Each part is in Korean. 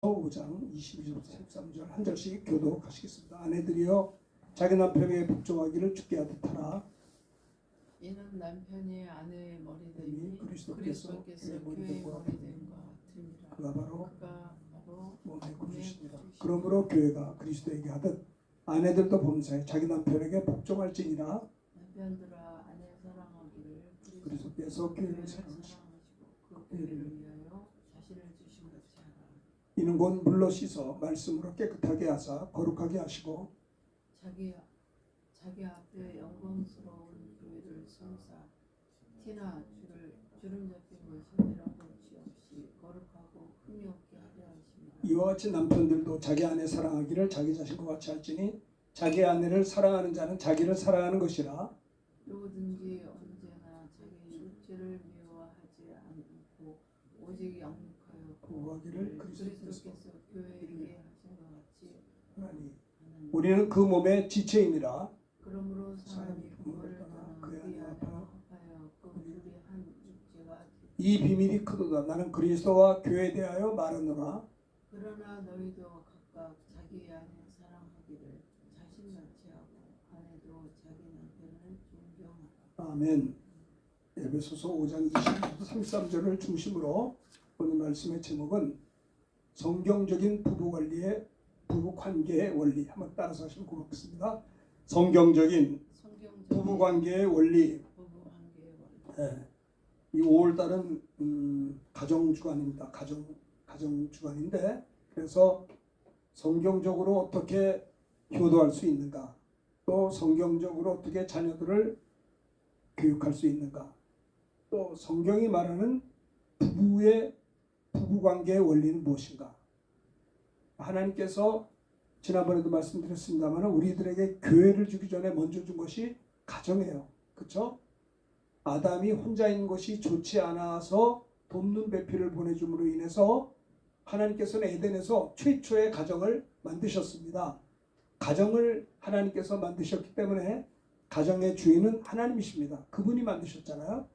5장 22절부터 33절 한 절씩 교독하시겠습니다. 아내들이여 자기 남편에게 복종하기를 주께 하듯 하라. 이는 남편이 아내의 머리 되니 그리스도께서 교회의 머리 머리 된 것 됨과 같으니라. 그가 바로 몸의 구주시니라. 그러므로 교회가 그리스도에게 하듯 아내들도 범사에 자기 남편에게 복종할지니라. 남편들아 아내 사랑하기를 그리스도께서 교회를 사랑하시고 그 교회를 위하여 자신을 주신 같이 하라. 이는 곧 물로 씻어 말씀으로 깨끗하게 하사 거룩하게 하시고 자기 앞에 영광스러운 교회를 세우사 티나 주름 잡힌 것이 이런 것이 없이 거룩하고 흠이 없게 하려 하십니다. 이와 같이 남편들도 자기 아내 사랑하기를 자기 자신과 같이 할지니 자기 아내를 사랑하는 자는 자기를 사랑하는 것이라. 누구든지 언제나 자기 육체를 미워하지 않고 오직 양육하여 구하기를 그리스도께서 교회에게 하신 것 같이 하나니 우리는 그 몸의 지체임이라. 그러므로 사람이 부모를 떠나 그의 그의 아내와 아내와 합하여 그 둘이 한 육체가 이 비밀이 크도다. 나는 그리스도와 교회에 대하여 말하노라. 그러나 너희도 각각 자기 아내 사랑하기를 자신같이 하고 아내도 자기 남편을 존경하라. 아멘. 에베소서 5장 20절부터 33절을 중심으로 오늘 말씀의 제목은 성경적인 부부 관계의 원리. 한번 따라서 하시면 고맙겠습니다. 성경적인 부부 관계의 원리. 네. 이 5월달은 가정 주간입니다. 가정 주간인데 그래서 성경적으로 어떻게 효도할 수 있는가, 또 성경적으로 어떻게 자녀들을 교육할 수 있는가, 또 성경이 말하는 부부 관계의 원리는 무엇인가. 하나님께서 지난번에도 말씀드렸습니다만 우리들에게 교회를 주기 전에 먼저 준 것이 가정이에요. 그렇죠? 아담이 혼자 있는 것이 좋지 않아서 돕는 배필을 보내줌으로 인해서 하나님께서는 에덴에서 최초의 가정을 만드셨습니다. 가정을 하나님께서 만드셨기 때문에 가정의 주인은 하나님이십니다. 그분이 만드셨잖아요.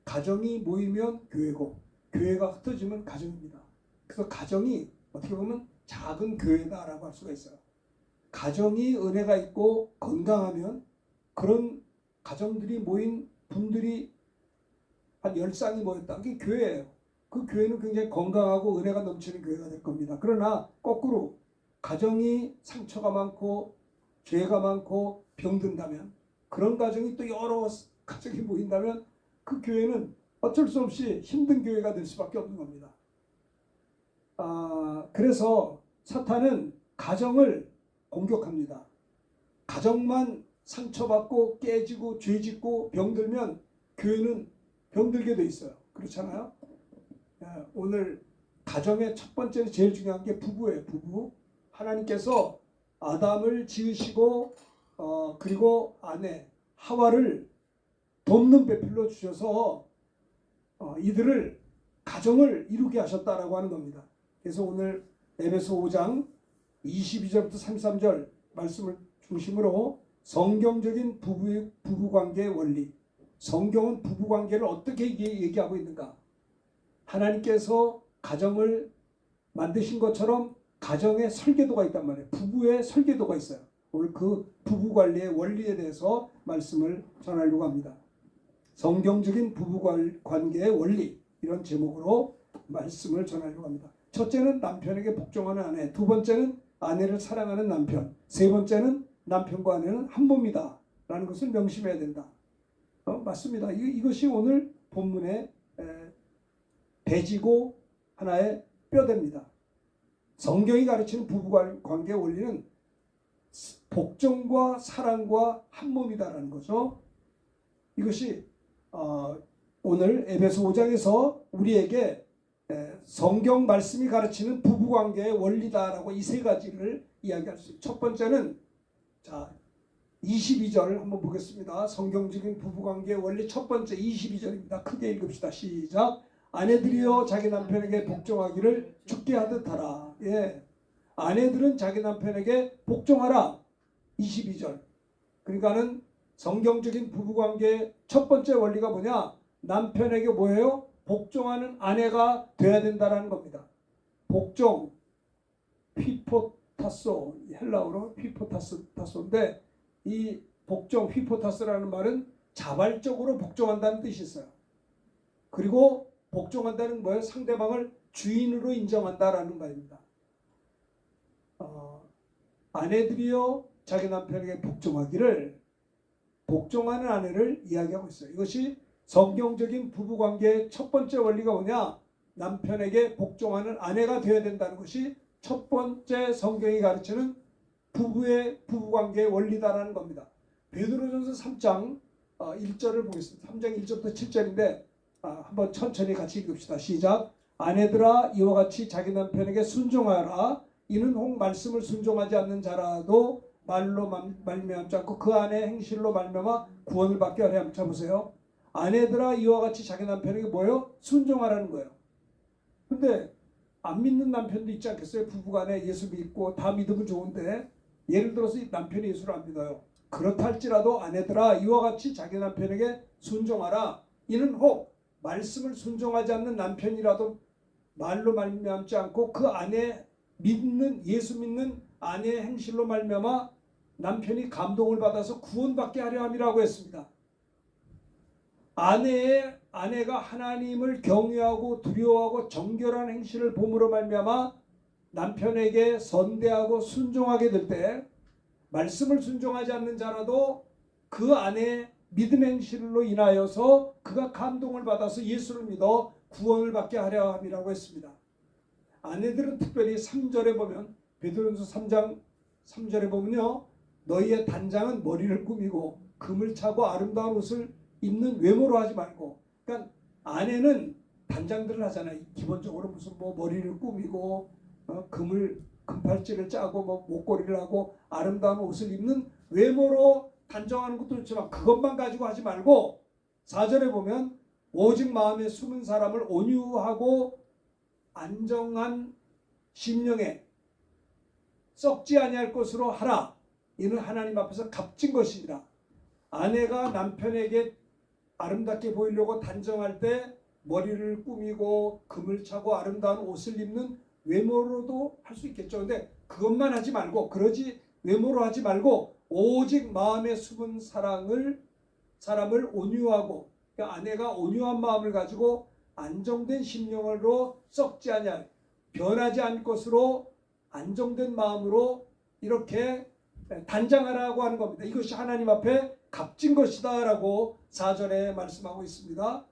가정이 모이면 교회고 교회가 흩어지면 가정입니다. 그래서 가정이 어떻게 보면 작은 교회다라고 할 수가 있어요. 가정이 은혜가 있고 건강하면 그런 가정들이 모인 분들이 한 10쌍이 모였다. 그게 교회예요. 그 교회는 굉장히 건강하고 은혜가 넘치는 교회가 될 겁니다. 그러나 거꾸로 가정이 상처가 많고 죄가 많고 병든다면, 그런 가정이 또 여러 가정이 모인다면 그 교회는 어쩔 수 없이 힘든 교회가 될 수밖에 없는 겁니다. 그래서 사탄은 가정을 공격합니다. 가정만 상처받고 깨지고 죄짓고 병들면 교회는 병들게 돼 있어요. 그렇잖아요. 오늘 가정의 첫 번째는 제일 중요한 게 부부예요. 부부. 하나님께서 아담을 지으시고 그리고 아내 하와를 돕는 배필로 주셔서 이들을 가정을 이루게 하셨다라고 하는 겁니다. 그래서 오늘 에베소 5장 22절부터 33절 말씀을 중심으로 성경적인 부부관계의 원리, 성경은 부부관계를 어떻게 얘기하고 있는가. 하나님께서 가정을 만드신 것처럼 가정의 설계도가 있단 말이에요. 부부의 설계도가 있어요. 오늘 그 부부관리의 원리에 대해서 말씀을 전하려고 합니다. 성경적인 부부관계의 원리, 이런 제목으로 말씀을 전하려고 합니다. 첫째는 남편에게 복종하는 아내, 두 번째는 아내를 사랑하는 남편, 세 번째는 남편과 아내는 한 몸이다 라는 것을 명심해야 된다. 맞습니다. 이것이 오늘 본문의 배지고 하나의 뼈대입니다. 성경이 가르치는 부부관계의 원리는 복종과 사랑과 한 몸이다라는 거죠. 이것이 오늘 에베소 5장에서 우리에게 성경 말씀이 가르치는 부부관계의 원리다라고 이 세 가지를 이야기할 수 있어요. 첫 번째는 22절 한번 보겠습니다. 성경적인 부부관계의 원리 첫 번째 22절입니다. 크게 읽읍시다. 시작. 아내들이여 자기 남편에게 복종하기를 주께 하듯 하라. 아내들은 자기 남편에게 복종하라. 22절. 그러니까는 성경적인 부부관계의 첫 번째 원리가 뭐냐? 남편에게 뭐예요? 복종하는 아내가 돼야 된다는 겁니다. 복종, 휘포타소, 헬라어로 휘포타소인데 이 복종 휘포타스라는 말은 자발적으로 복종한다는 뜻이 있어요. 그리고 복종한다는 거예요. 상대방을 주인으로 인정한다라는 말입니다. 아내들이여 자기 남편에게 복종하기를, 복종하는 아내를 이야기하고 있어요. 이것이 성경적인 부부관계의 첫 번째 원리가 뭐냐? 남편에게 복종하는 아내가 되어야 된다는 것이 첫 번째 성경이 가르치는 부부의 부부관계의 원리다라는 겁니다. 베드로전서 3장 1절을 보겠습니다. 3장 1절부터 7절인데 한번 천천히 같이 읽읍시다. 시작. 아내들아 이와 같이 자기 남편에게 순종하라. 이는 혹 말씀을 순종하지 않는 자라도 말로 말미암지 않고 그 안의 행실로 말미암아 구원을 받게 하려 함. 자 보세요. 아내들아 이와 같이 자기 남편에게 뭐예요? 순종하라는 거예요. 근데 안 믿는 남편도 있지 않겠어요? 부부간에 예수 믿고 다 믿으면 좋은데 예를 들어서 이 남편이 예수를 안 믿어요. 그렇다 할지라도 아내들아 이와 같이 자기 남편에게 순종하라. 이는 혹 말씀을 순종하지 않는 남편이라도 말로 말미암지 않고 그 아내 믿는 예수 믿는 아내의 행실로 말미암아 남편이 감동을 받아서 구원받게 하려 함이라고 했습니다. 아내가 하나님을 경외하고 두려워하고 정결한 행실을 봄으로 말미암아 남편에게 선대하고 순종하게 될 때 말씀을 순종하지 않는 자라도 그 아내의 믿음 행실로 인하여서 그가 감동을 받아서 예수를 믿어 구원을 받게 하려 함이라고 했습니다. 아내들은 특별히 3절에 보면 베드로전서 3장 3절에 보면요. 너희의 단장은 머리를 꾸미고 금을 차고 아름다운 옷을 입는 외모로 하지 말고, 그러니까 아내는 단장들을 하잖아요. 기본적으로 무슨 뭐 머리를 꾸미고 금팔찌를 짜고 뭐 목걸이를 하고 아름다운 옷을 입는 외모로 단정하는 것도 좋지만 그것만 가지고 하지 말고 4절에 보면 오직 마음에 숨은 사람을 온유하고 안정한 심령에 썩지 아니할 것으로 하라. 이는 하나님 앞에서 값진 것이니라. 아내가 남편에게 아름답게 보이려고 단정할 때 머리를 꾸미고 금을 차고 아름다운 옷을 입는 외모로도 할 수 있겠죠. 근데 그것만 하지 말고, 그러지 외모로 하지 말고 오직 마음에 숨은 사람을 온유하고, 그러니까 아내가 온유한 마음을 가지고 안정된 심령으로 썩지 아니할, 변하지 않을 것으로 안정된 마음으로 이렇게 단장하라고 하는 겁니다. 이것이 하나님 앞에 값진 것이다 라고 4절에 말씀하고 있습니다.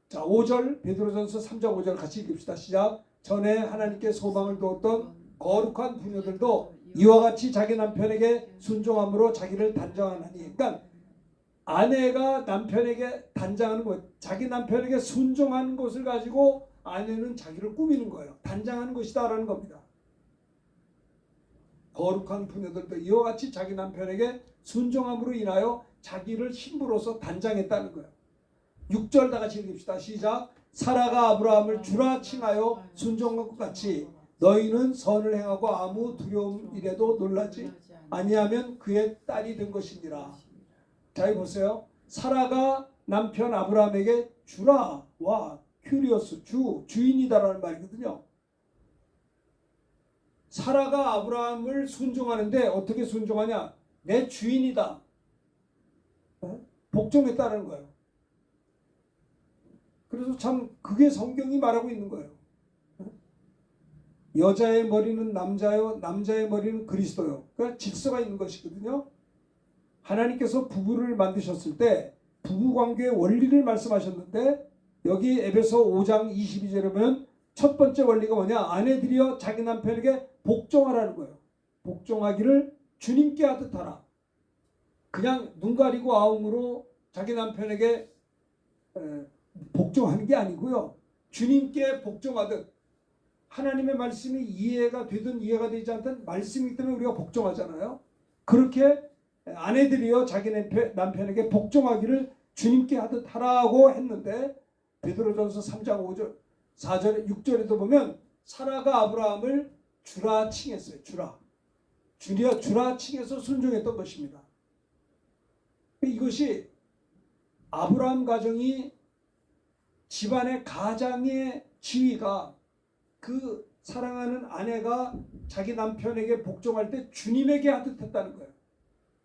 자, 5절 베드로전서 3장 5절 같이 읽읍시다. 시작. 전에 하나님께 소망을 두었던 거룩한 부녀들도 이와 같이 자기 남편에게 순종함으로 자기를 단장하나니. 그러니까 아내가 남편에게 단장하는 것, 자기 남편에게 순종하는 것을 가지고 아내는 자기를 꾸미는 거예요. 단장하는 것이다 라는 겁니다. 거룩한 부녀들도 이와 같이 자기 남편에게 순종함으로 인하여 자기를 힘으로써 단장했다는 거예요. 6절 다 같이 읽읍시다. 시작. 사라가 아브라함을 주라 칭하여 순종한 것 같이 너희는 선을 행하고 아무 두려움 이래도 놀라지 아니하면 그의 딸이 된 것이니라. 자, 이 보세요. 사라가 남편 아브라함에게 주라, 와, 큐리오스, 주인이다라는 말이거든요. 사라가 아브라함을 순종하는데 어떻게 순종하냐? 내 주인이다. 복종했다는 거예요. 그래서 참 그게 성경이 말하고 있는 거예요. 여자의 머리는 남자요, 남자의 머리는 그리스도요. 그러니까 질서가 있는 것이거든요. 하나님께서 부부를 만드셨을 때 부부관계의 원리를 말씀하셨는데 여기 에베소 5장 22절에 보면 첫 번째 원리가 뭐냐? 아내들이여 자기 남편에게 복종하라는 거예요. 복종하기를 주님께 하듯 하라. 그냥 눈 가리고 아웅으로 자기 남편에게 복종하는 게 아니고요. 주님께 복종하듯, 하나님의 말씀이 이해가 되든 이해가 되지 않든 말씀이기 때문에 우리가 복종하잖아요. 그렇게 아내들이여 자기 남편에게 복종하기를 주님께 하듯 하라고 했는데 베드로전서 3장 5절 4절 6절에도 보면 사라가 아브라함을 주라 칭했어요. 주라 칭해서 순종했던 것입니다. 이것이 아브라함 가정이 집안의 가장의 지위가 그 사랑하는 아내가 자기 남편에게 복종할 때 주님에게 하듯 했다는 거예요.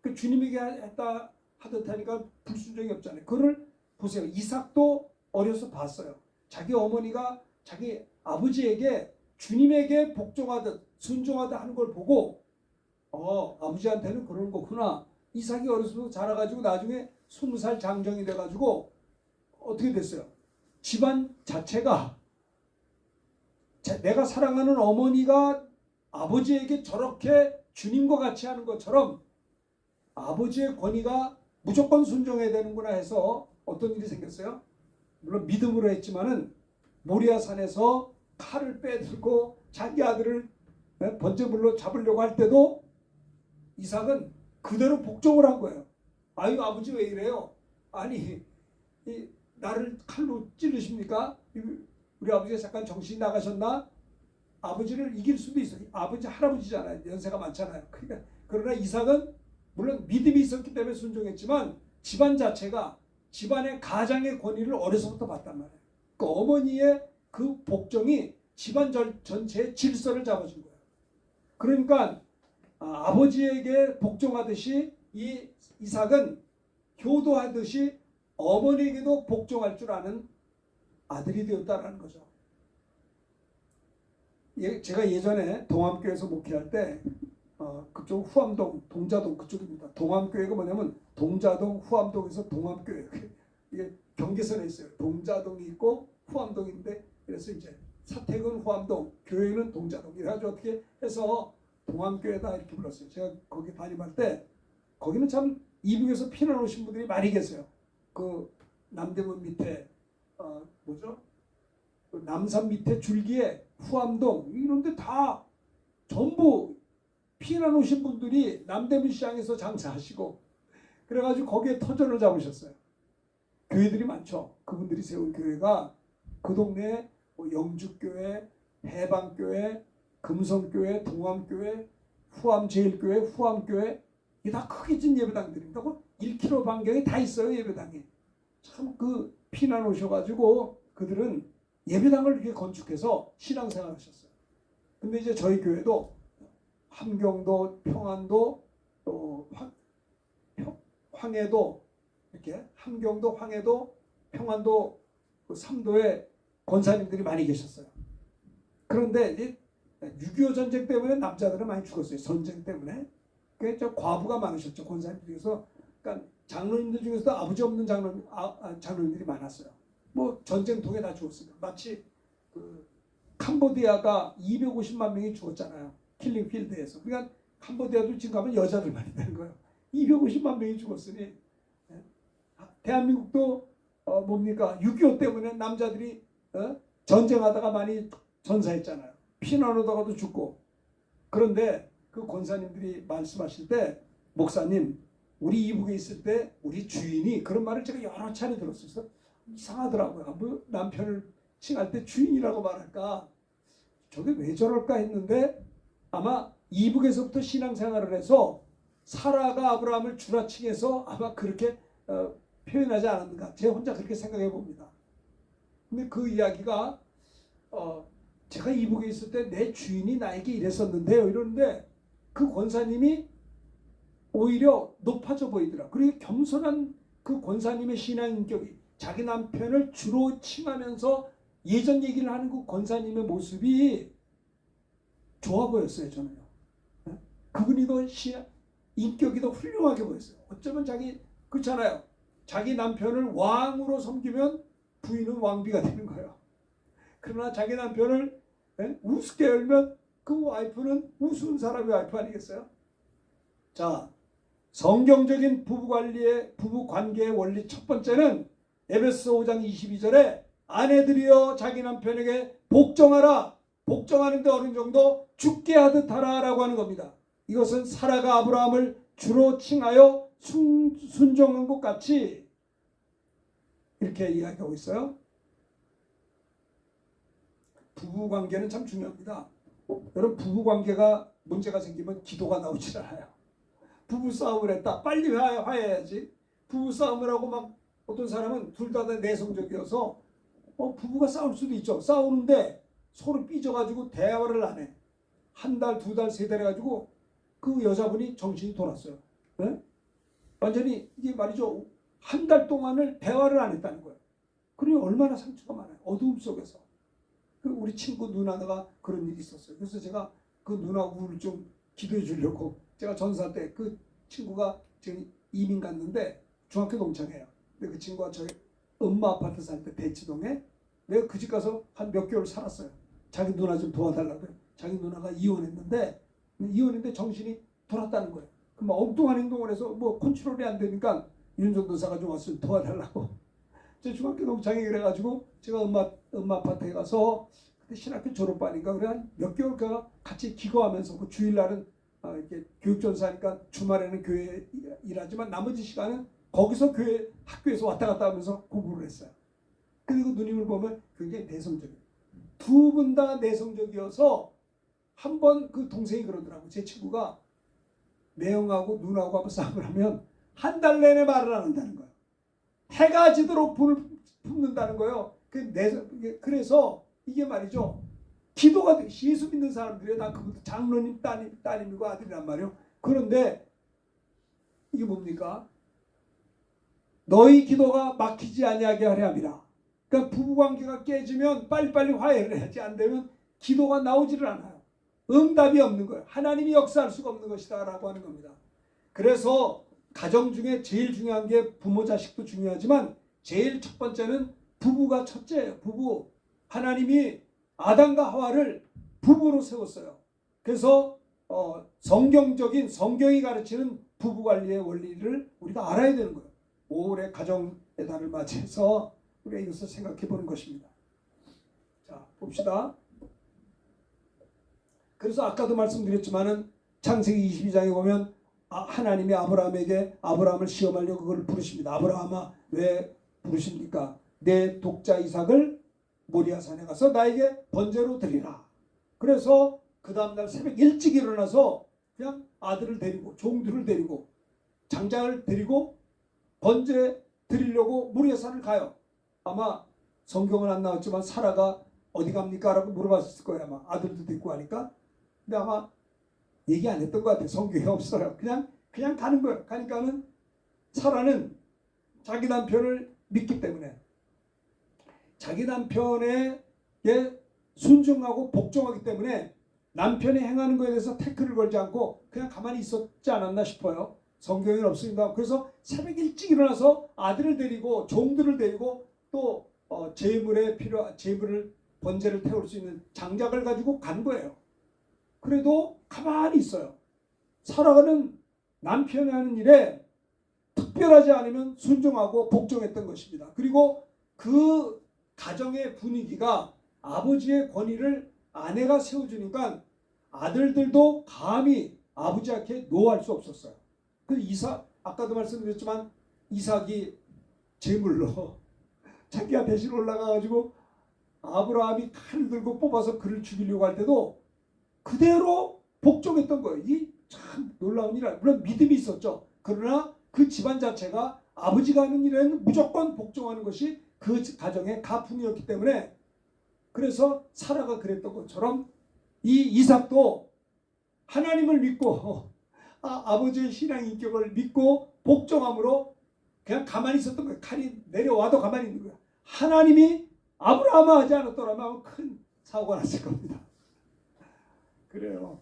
그 주님에게 했다 하듯 하니까 불순종이 없잖아요. 그걸 보세요. 이삭도 어려서 봤어요. 자기 어머니가 자기 아버지에게 주님에게 복종하듯 순종하듯 하는 걸 보고 아버지한테는 그런 거구나. 이삭이 어려서 자라가지고 나중에 20살 장정이 돼가지고 어떻게 됐어요? 집안 자체가 내가 사랑하는 어머니가 아버지에게 저렇게 주님과 같이 하는 것처럼 아버지의 권위가 무조건 순종해야 되는구나 해서 어떤 일이 생겼어요? 물론 믿음으로 했지만은 모리아산에서 칼을 빼들고 자기 아들을 번제물로 잡으려고 할 때도 이삭은 그대로 복종을 한 거예요. 아유 아버지 왜 이래요? 아니 나를 칼로 찌르십니까? 우리 아버지가 잠깐 정신이 나가셨나? 아버지를 이길 수도 있어요. 아버지 할아버지잖아요. 연세가 많잖아요. 그러나 이삭은 물론 믿음이 있었기 때문에 순종했지만 집안 자체가 집안의 가장의 권위를 어려서부터 봤단 말이에요. 그 어머니의 그 복종이 집안 전체의 질서를 잡아준 거예요. 그러니까 아버지에게 복종하듯이 이 이삭은 효도하듯이 어머니에게도 복종할 줄 아는 아들이 되었다는 거죠. 제가 예전에 동암교회에서 목회할 때 그쪽 후암동, 동자동 그쪽입니다. 동암교회가 뭐냐면 동자동, 후암동에서 동암교회. 이게 경계선에 있어요. 동자동이 있고 후암동인데 그래서 이제 사택은 후암동, 교회는 동자동. 이래가지고 어떻게 해서 동암교회다 이렇게 불렀어요. 제가 거기 담임할 때 거기는 참 이북에서 피난 오신 분들이 많이 계세요. 그 남대문 밑에 그 남산 밑에 줄기에 후암동 이런데 다 전부 피난 오신 분들이 남대문 시장에서 장사하시고 그래가지고 거기에 터전을 잡으셨어요. 교회들이 많죠. 그분들이 세운 교회가 그 동네에 영주교회, 해방교회, 금성교회, 동암교회, 후암제일교회, 후암교회 이게 다 크게 진 예배당들입니다. 1km 반경에 다 있어요. 예배당이. 참 그 피난 오셔가지고 그들은 예배당을 이렇게 건축해서 신앙생활 하셨어요. 근데 이제 저희 교회도 함경도, 평안도, 또 황해도 이렇게 함경도, 황해도, 평안도 그 3도에 권사님들이 많이 계셨어요. 그런데 6.25 전쟁 때문에 남자들은 많이 죽었어요. 전쟁 때문에. 그래서 과부가 많으셨죠. 권사님들 중에서. 그러니까 장로님들 중에서도 아버지 없는 장로님들이 많았어요. 뭐 전쟁통에 다 죽었습니다. 마치 그 캄보디아가 250만 명이 죽었잖아요. 킬링필드에서. 그러니까 캄보디아도 지금 가면 여자들만 있는 거예요. 250만 명이 죽었으니 대한민국도 뭡니까 6.25 때문에 남자들이 전쟁하다가 많이 전사했잖아요. 피난 오다가도 죽고. 그런데 그 권사님들이 말씀하실 때 목사님 우리 이북에 있을 때 우리 주인이 그런 말을 제가 여러 차례 들었어요. 이상하더라고요. 뭐 남편을 칭할 때 주인이라고 말할까? 저게 왜 저럴까 했는데 아마 이북에서부터 신앙생활을 해서 사라가 아브라함을 주라 칭해서 아마 그렇게 표현하지 않았는가. 제가 혼자 그렇게 생각해 봅니다. 근데 그 이야기가 제가 이북에 있을 때 내 주인이 나에게 이랬었는데요. 이러는데 그 권사님이 오히려 높아져 보이더라. 그리고 겸손한 그 권사님의 신앙 인격이 자기 남편을 주로 칭하면서 예전 얘기를 하는 그 권사님의 모습이 좋아 보였어요. 저는요. 그분이 더 인격이 더 훌륭하게 보였어요. 어쩌면 그렇잖아요. 자기 남편을 왕으로 섬기면 부인은 왕비가 되는 거예요. 그러나 자기 남편을 우습게 열면 그 와이프는 우스운 사람의 와이프 아니겠어요? 자, 성경적인 부부 관계의 원리 첫 번째는 에베소 5장 22절에 아내들이여 자기 남편에게 복종하라. 복종하는데 어느 정도 죽게 하듯 하라라고 하는 겁니다. 이것은 사라가 아브라함을 주로 칭하여 순종한 것 같이 이렇게 이야기하고 있어요. 부부관계는 참 중요합니다. 여러분 부부관계가 문제가 생기면 기도가 나오질 않아요. 부부싸움을 했다. 빨리 화해해야지. 부부싸움을 하고 막 어떤 사람은 둘 다 내성적이어서 부부가 싸울 수도 있죠. 싸우는데 서로 삐져가지고 대화를 안 해. 한 달, 두 달, 세 달 해가지고 그 여자분이 정신이 돌았어요. 네? 완전히 이게 말이죠. 한 달 동안을 대화를 안 했다는 거예요. 그러니 얼마나 상처가 많아요. 어두움 속에서. 그 우리 친구 누나가 그런 일이 있었어요. 그래서 제가 그 누나 우울증 기도해 주려고 제가 전사 때 그 친구가 지금 이민 갔는데 중학교 동창이에요. 근데 그 친구가 저희 엄마 아파트 살 때 대치동에 내가 그 집 가서 한 몇 개월 살았어요. 자기 누나 좀 도와달라고. 자기 누나가 이혼했는데 정신이 돌았다는 거예요. 그럼 엉뚱한 행동을 해서 뭐 컨트롤이 안 되니까 윤전도사가 좀 와서 도와달라고. 제 중학교 동창이 그래가지고 제가 엄마 아파트에 가서 그때 신학교 졸업반인가 그래 한 몇 개월 같이 기거하면서 그 주일날은 이렇게 교육전사니까 주말에는 교회 일하지만 나머지 시간은 거기서 교회 학교에서 왔다 갔다 하면서 공부를 했어요. 그리고 누님을 보면 굉장히 내성적이에요. 두 분 다 내성적이어서 한 번 그 동생이 그러더라고. 제 친구가 매형하고 누나하고 한번 싸움을 하면 한 달 내내 말을 안 한다는 거예요. 해가 지도록 불을 품는다는 거예요. 그래서 이게 말이죠. 기도가 돼. 예수 믿는 사람들이에요. 나 그것도 장로님 따님이고 아들이란 말이에요. 그런데 이게 뭡니까? 너희 기도가 막히지 아니하게 하려 함이라. 그러니까 부부관계가 깨지면 빨리빨리 화해를 해야지 안 되면 기도가 나오지를 않아요. 응답이 없는 거예요. 하나님이 역사할 수가 없는 것이다 라고 하는 겁니다. 그래서 가정 중에 제일 중요한 게 부모 자식도 중요하지만 제일 첫 번째는 부부가 첫째예요. 부부. 하나님이 아담과 하와를 부부로 세웠어요. 그래서 성경적인 성경이 가르치는 부부관리의 원리를 우리가 알아야 되는 거예요. 올해 가정의 달을 맞이해서 우리가 이것을 생각해 보는 것입니다. 자, 봅시다. 그래서 아까도 말씀드렸지만은 창세기 22장에 보면 하나님이 아브라함을 시험하려고 그걸 부르십니다. 아브라함아 왜 부르십니까? 내 독자 이삭을 모리아산에 가서 나에게 번제로 드리라. 그래서 그 다음날 새벽 일찍 일어나서 그냥 아들을 데리고 종들을 데리고 장자를 데리고 번제 드리려고 모리아산을 가요. 아마 성경은 안 나왔지만 사라가 어디 갑니까? 라고 물어봤을 거예요. 아마 아들도 데리고 가니까. 근데 아마 얘기 안 했던 것 같아요. 성경에 없어요. 그냥 가는 거예요. 가니까는 사라는 자기 남편을 믿기 때문에 자기 남편에게 순종하고 복종하기 때문에 남편이 행하는 것에 대해서 태클을 걸지 않고 그냥 가만히 있었지 않았나 싶어요. 성경에는 없습니다. 그래서 새벽 일찍 일어나서 아들을 데리고 종들을 데리고 또 제물을 번제를 태울 수 있는 장작을 가지고 간 거예요. 그래도 가만히 있어요. 살아가는 남편이 하는 일에 특별하지 않으면 순종하고 복종했던 것입니다. 그리고 그 가정의 분위기가 아버지의 권위를 아내가 세워주니까 아들들도 감히 아버지한테 노할 수 없었어요. 그 아까도 말씀드렸지만 이삭이 제물로 자기가 대신 올라가가지고 아브라함이 칼을 들고 뽑아서 그를 죽이려고 할 때도 그대로 복종했던 거예요. 이 참 놀라운 일이라. 물론 믿음이 있었죠. 그러나 그 집안 자체가 아버지가 하는 일에는 무조건 복종하는 것이 그 가정의 가풍이었기 때문에 그래서 사라가 그랬던 것처럼 이 이삭도 하나님을 믿고 아버지의 신앙 인격을 믿고 복종함으로 그냥 가만히 있었던 거예요. 칼이 내려와도 가만히 있는 거예요. 하나님이 아브라함을 하지 않았더라면 큰 사고가 났을 겁니다. 그래요.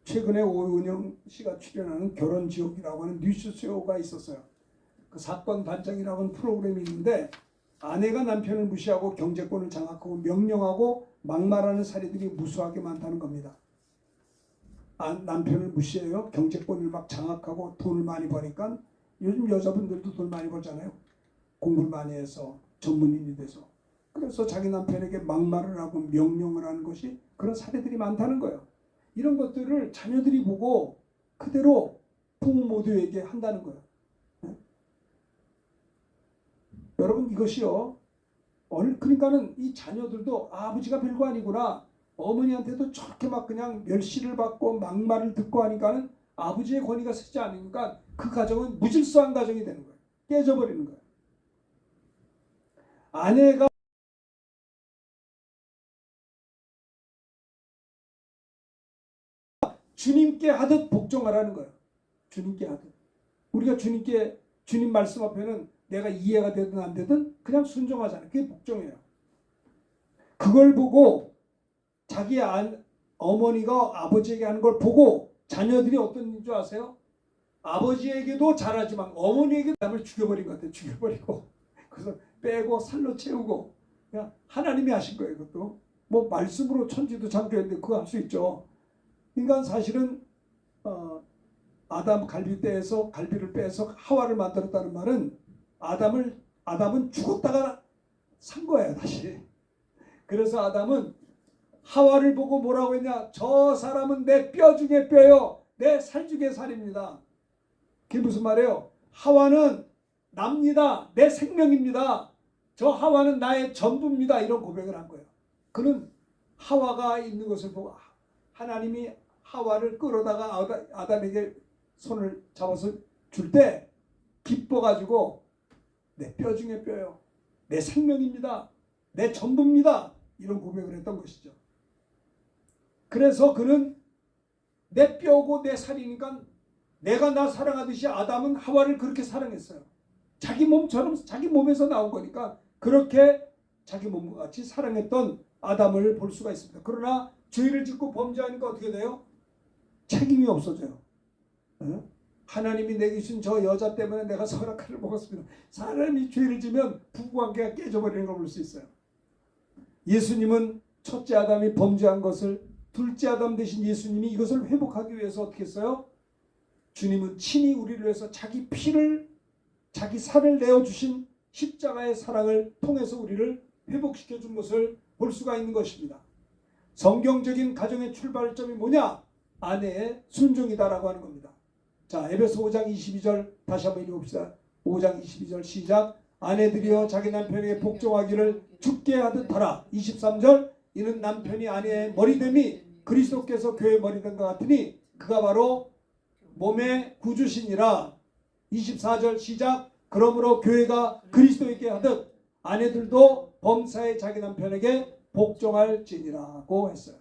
최근에 오은영 씨가 출연하는 결혼지옥이라고 하는 뉴스쇼가 있었어요. 그 사건 반장이라고 하는 프로그램이 있는데 아내가 남편을 무시하고 경제권을 장악하고 명령하고 막말하는 사례들이 무수하게 많다는 겁니다. 남편을 무시해요. 경제권을 막 장악하고 돈을 많이 버니까 요즘 여자분들도 돈 많이 벌잖아요. 공부를 많이 해서 전문인이 돼서. 그래서 자기 남편에게 막말을 하고 명령을 하는 것이 그런 사례들이 많다는 거예요. 이런 것들을 자녀들이 보고 그대로 부모 모두에게 한다는 거예요. 네? 여러분 이것이요. 그러니까는 이 자녀들도 아버지가 별거 아니구나. 어머니한테도 저렇게 막 그냥 멸시를 받고 막말을 듣고 하니까는 아버지의 권위가 서지 않으니까 그 가정은 무질서한 가정이 되는 거예요. 깨져버리는 거예요. 아내가 주님께 하듯 복종하라는 거예요. 주님께 하듯. 우리가 주님 말씀 앞에는 내가 이해가 되든 안 되든 그냥 순종하잖아요. 그게 복종이에요. 그걸 보고 자기 어머니가 아버지에게 하는 걸 보고 자녀들이 어떤 줄 아세요? 아버지에게도 잘하지만 어머니에게도 남을 죽여버린 것 같아요. 죽여버리고 그래서 빼고 살로 채우고 그냥 하나님이 하신 거예요. 그것도 뭐 말씀으로 천지도 창조했는데 그거 할 수 있죠. 그러니까 사실은 아담 갈비뼈에서 갈비를 빼서 하와를 만들었다는 말은 아담은 죽었다가 산 거예요. 다시. 그래서 아담은 하와를 보고 뭐라고 했냐? 저 사람은 내 뼈 중에 뼈요, 내 살 중에 살입니다. 그게 무슨 말이에요? 하와는 납니다. 내 생명입니다. 저 하와는 나의 전부입니다. 이런 고백을 한 거예요. 그는 하와가 있는 것을 보고 하나님이 하와를 끌어다가 아담에게 손을 잡아서 줄 때 기뻐가지고 내 뼈 중에 뼈요, 내 생명입니다. 내 전부입니다. 이런 고백을 했던 것이죠. 그래서 그는 내 뼈고 내 살이니까 내가 나 사랑하듯이 아담은 하와를 그렇게 사랑했어요. 자기 몸처럼 자기 몸에서 나온 거니까 그렇게 자기 몸과 같이 사랑했던 아담을 볼 수가 있습니다. 그러나 죄를 짓고 범죄하니까 어떻게 돼요? 책임이 없어져요. 하나님이 내게 주신 저 여자 때문에 내가 선악과를 먹었습니다. 사람이 죄를 지면 부부관계가 깨져버리는 걸 볼 수 있어요. 예수님은 첫째 아담이 범죄한 것을 둘째 아담 되신 예수님이 이것을 회복하기 위해서 어떻게 했어요? 주님은 친히 우리를 위해서 자기 피를 자기 살을 내어주신 십자가의 사랑을 통해서 우리를 회복시켜준 것을 볼 수가 있는 것입니다. 성경적인 가정의 출발점이 뭐냐? 아내의 순종이다라고 하는 겁니다. 자, 에베소 5장 22절 다시 한번 읽어봅시다. 5장 22절 시작. 아내들이여 자기 남편에게 복종하기를 주께 하듯 하라. 23절 이는 남편이 아내의 머리됨이 그리스도께서 교회의 머리된 것 같으니 그가 바로 몸의 구주시니라. 24절 시작. 그러므로 교회가 그리스도에게 하듯 아내들도 범사에 자기 남편에게 복종할지니라고 했어요.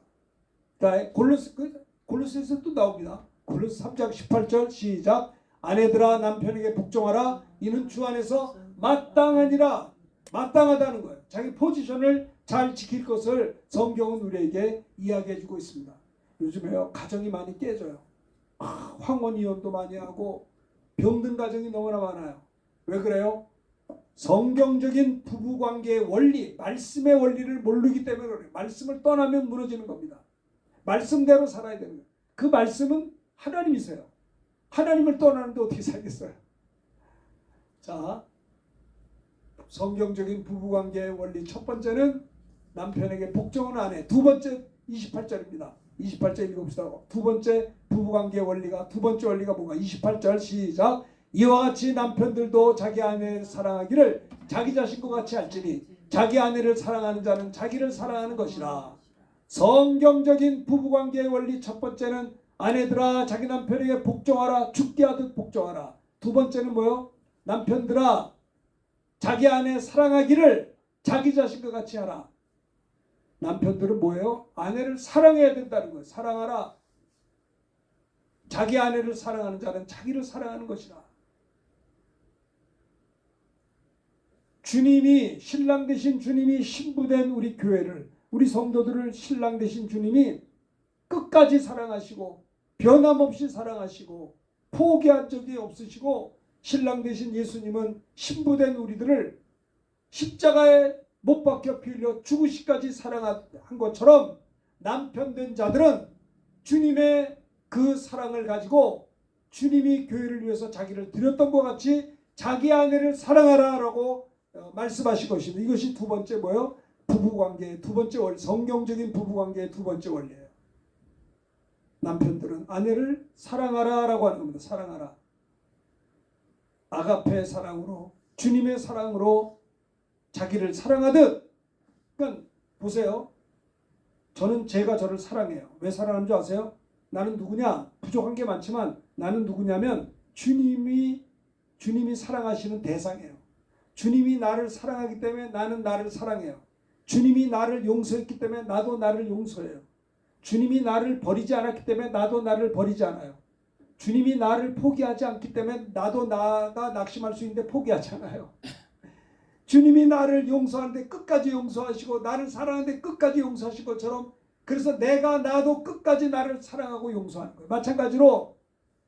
자, 골로새에서 또 나옵니다. 골로새 3장 18절 시작. 아내들아 남편에게 복종하라. 이는 주 안에서 마땅하니라. 마땅하다는 거예요. 자기 포지션을 잘 지킬 것을 성경은 우리에게 이야기해 주고 있습니다. 요즘에요 가정이 많이 깨져요. 황혼 이혼도 많이 하고 병든 가정이 너무나 많아요. 왜 그래요? 성경적인 부부관계의 원리, 말씀의 원리를 모르기 때문에 그래요. 말씀을 떠나면 무너지는 겁니다. 말씀대로 살아야 되는 거예요. 그 말씀은 하나님이세요. 하나님을 떠나는데 어떻게 살겠어요? 자, 성경적인 부부관계의 원리 첫 번째는 남편에게 복종은 아내. 두 번째 28절입니다. 28절 읽어봅시다. 두 번째 부부관계의 원리가 두 번째 원리가 뭔가 28절 시작. 이와 같이 남편들도 자기 아내를 사랑하기를 자기 자신과 같이 할지니 자기 아내를 사랑하는 자는 자기를 사랑하는 것이라. 성경적인 부부관계의 원리 첫 번째는 아내들아 자기 남편에게 복종하라. 죽게 하듯 복종하라. 두 번째는 뭐요? 남편들아 자기 아내 사랑하기를 자기 자신과 같이 하라. 남편들은 뭐예요? 아내를 사랑해야 된다는 거예요. 사랑하라. 자기 아내를 사랑하는 자는 자기를 사랑하는 것이라. 주님이 신랑 되신 주님이 신부된 우리 교회를 우리 성도들을 신랑 되신 주님이 끝까지 사랑하시고 변함없이 사랑하시고 포기한 적이 없으시고 신랑 되신 예수님은 신부된 우리들을 십자가에 못 박혀 피 흘려 죽으시까지 사랑한 것처럼 남편된 자들은 주님의 그 사랑을 가지고 주님이 교회를 위해서 자기를 드렸던 것 같이 자기 아내를 사랑하라라고 말씀하신 것입니다. 이것이 두 번째 뭐예요? 부부관계의 두 번째 원리, 성경적인 부부관계의 두 번째 원리예요. 남편들은 아내를 사랑하라라고 하는 겁니다. 사랑하라. 아가페의 사랑으로 주님의 사랑으로 자기를 사랑하듯. 그러니까 보세요. 저는 제가 저를 사랑해요. 왜 사랑하는 줄 아세요? 나는 누구냐? 부족한 게 많지만 나는 누구냐면 주님이 사랑하시는 대상이에요. 주님이 나를 사랑하기 때문에 나는 나를 사랑해요. 주님이 나를 용서했기 때문에 나도 나를 용서해요. 주님이 나를 버리지 않았기 때문에 나도 나를 버리지 않아요. 주님이 나를 포기하지 않기 때문에 나도 나가 낙심할 수 있는데 포기하지 않아요. 주님이 나를 용서하는데 끝까지 용서하시고 나를 사랑하는데 끝까지 용서하실 것처럼, 그래서 내가 나도 끝까지 나를 사랑하고 용서하는 거예요. 마찬가지로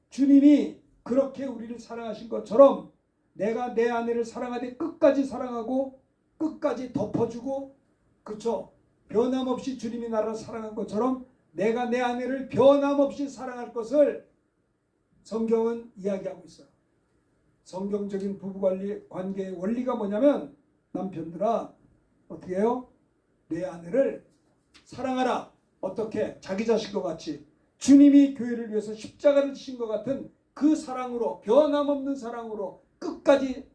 주님이 그렇게 우리를 사랑하신 것처럼 내가 내 아내를 사랑하되 끝까지 사랑하고 끝까지 덮어주고, 그렇죠? 변함없이 주님이 나를 사랑한 것처럼 내가 내 아내를 변함없이 사랑할 것을 성경은 이야기하고 있어요. 성경적인 부부관계의 원리가 뭐냐면, 남편들아 어떻게 해요? 내 아내를 사랑하라. 어떻게? 자기 자신과 같이. 주님이 교회를 위해서 십자가를 지신 것 같은 그 사랑으로, 변함없는 사랑으로 끝까지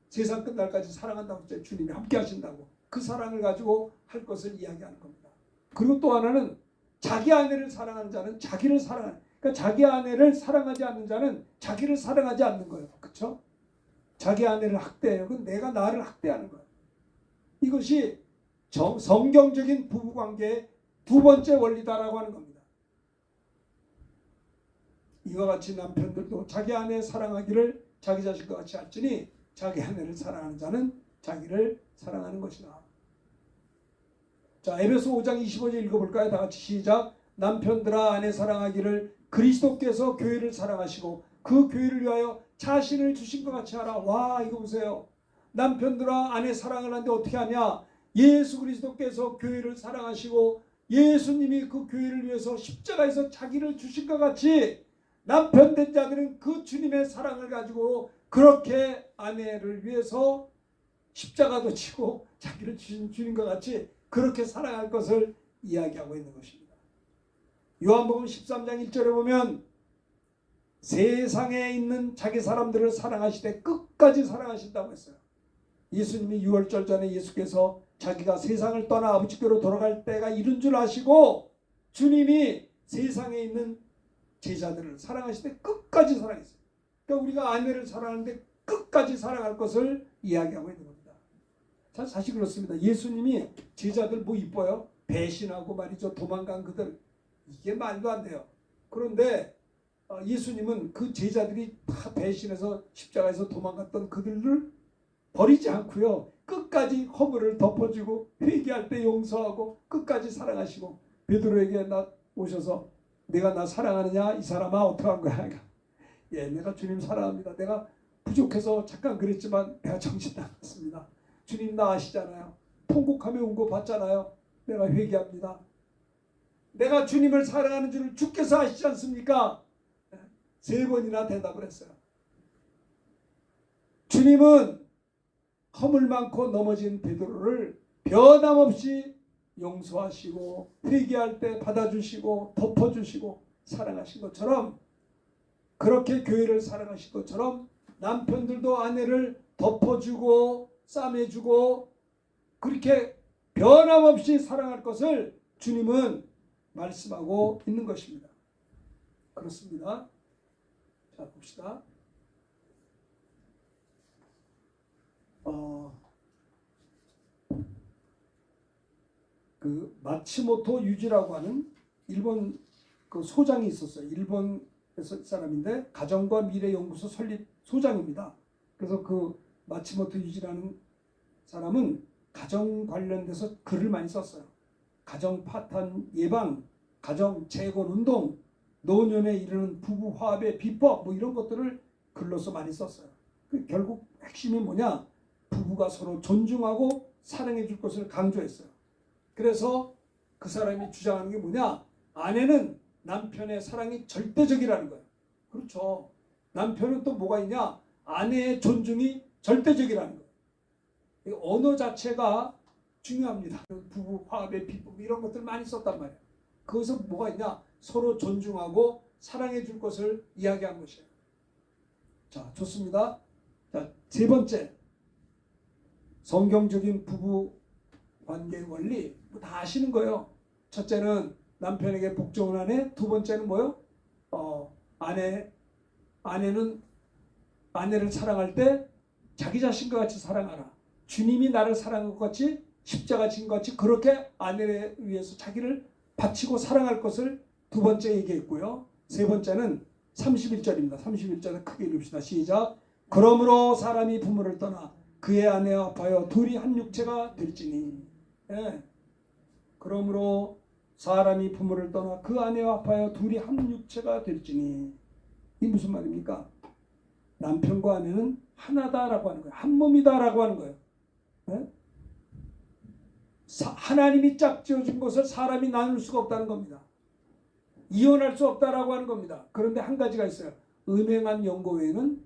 세상 끝날까지 사랑한다고 했죠. 주님이 함께 하신다고. 그 사랑을 가지고 할 것을 이야기하는 겁니다. 그리고 또 하나는 자기 아내를 사랑하는 자는 자기를 사랑하는, 그러니까 자기 아내를 사랑하지 않는 자는 자기를 사랑하지 않는 거예요. 그렇죠? 자기 아내를 학대해요. 그건 내가 나를 학대하는 거예요. 이것이 성경적인 부부관계의 두 번째 원리다라고 하는 겁니다. 이와 같이 남편들도 자기 아내 사랑하기를 자기 자신과 같이 할지니 자기 아내를 사랑하는 자는 자기를 사랑하는 것이다. 자, 에베소 5장 25절 읽어볼까요? 다 같이 시작. 남편들아 아내 사랑하기를 그리스도께서 교회를 사랑하시고 그 교회를 위하여 자신을 주신 것 같이 하라. 와, 이거 보세요. 남편들아 아내 사랑을 하는데 어떻게 하냐? 예수 그리스도께서 교회를 사랑하시고 예수님이 그 교회를 위해서 십자가에서 자기를 주신 것 같이 남편 된 자들은 그 주님의 사랑을 가지고 그렇게 아내를 위해서 십자가도 지고 자기를 주신 주님과 같이 그렇게 사랑할 것을 이야기하고 있는 것입니다. 요한복음 13장 1절에 보면 세상에 있는 자기 사람들을 사랑하시되 끝까지 사랑하신다고 했어요. 예수님이 6월절 전에 예수께서 자기가 세상을 떠나 아버지께로 돌아갈 때가 이른 줄 아시고 주님이 세상에 있는 제자들을 사랑하시되 끝까지 사랑했어요. 그러니까 우리가 아내를 사랑하는데 끝까지 사랑할 것을 이야기하고 있는 겁니다. 사실 그렇습니다. 예수님이 제자들 뭐 이뻐요? 배신하고 말이죠. 도망간 그들. 이게 말도 안 돼요. 그런데 예수님은 그 제자들이 다 배신해서 십자가에서 도망갔던 그들을 버리지 않고요. 끝까지 허물을 덮어주고 회개할 때 용서하고 끝까지 사랑하시고 베드로에게 오셔서 내가 나 사랑하느냐? 이 사람아 어떡한 거야? 예, 내가 주님 사랑합니다. 내가 부족해서 잠깐 그랬지만 내가 정신 나갔습니다. 주님 나 아시잖아요. 통곡하며 온 거 봤잖아요. 내가 회개합니다. 내가 주님을 사랑하는 줄을 주께서 아시지 않습니까? 3번이나 대답을 했어요. 주님은 허물 많고 넘어진 베드로를 변함없이 용서하시고 회개할 때 받아주시고 덮어주시고 사랑하신 것처럼, 그렇게 교회를 사랑하신 것처럼 남편들도 아내를 덮어주고 싸매주고 그렇게 변함없이 사랑할 것을 주님은 말씀하고 있는 것입니다. 그렇습니다. 자, 봅시다. 그 마츠모토 유지라고 하는 일본 그 소장이 있었어요. 일본 사람인데 가정과 미래 연구소 설립 소장입니다. 그래서 그 마츠모토 유지라는 사람은 가정 관련돼서 글을 많이 썼어요. 가정 파탄 예방, 가정 재건 운동, 노년에 이르는 부부 화합의 비법 뭐 이런 것들을 글로서 많이 썼어요. 결국 핵심이 뭐냐? 부부가 서로 존중하고 사랑해 줄 것을 강조했어요. 그래서 그 사람이 주장하는 게 뭐냐? 아내는 남편의 사랑이 절대적이라는 거예요. 그렇죠. 남편은 또 뭐가 있냐? 아내의 존중이 절대적이라는 거예요. 이 언어 자체가 중요합니다. 부부 화합의 비법 이런 것들 많이 썼단 말이에요. 거기서 뭐가 있냐? 서로 존중하고 사랑해 줄 것을 이야기한 것이에요. 자, 좋습니다. 자, 3번째. 성경적인 부부 관계의 원리 다 아시는 거예요. 첫째는 남편에게 복종을 하네. 2번째는 뭐요? 아내는 아내를 사랑할 때 자기 자신과 같이 사랑하라. 주님이 나를 사랑한 것 같이 십자가 진 것 같이 그렇게 아내를 위해서 자기를 바치고 사랑할 것을 두 번째 얘기했고요. 세 번째는 31절입니다. 31절을 크게 읽읍시다. 시작. 그러므로 사람이 부모를 떠나 그의 아내와 합하여 둘이 한 육체가 될지니. 예. 그러므로 사람이 부모를 떠나 그 아내와 합하여 둘이 한 육체가 될지니. 이 무슨 말입니까? 남편과 아내는 하나다라고 하는 거예요. 한 몸이다라고 하는 거예요. 예? 하나님이 짝지어준 것을 사람이 나눌 수가 없다는 겁니다. 이혼할 수 없다라고 하는 겁니다. 그런데 한 가지가 있어요. 음행한 연고 외에는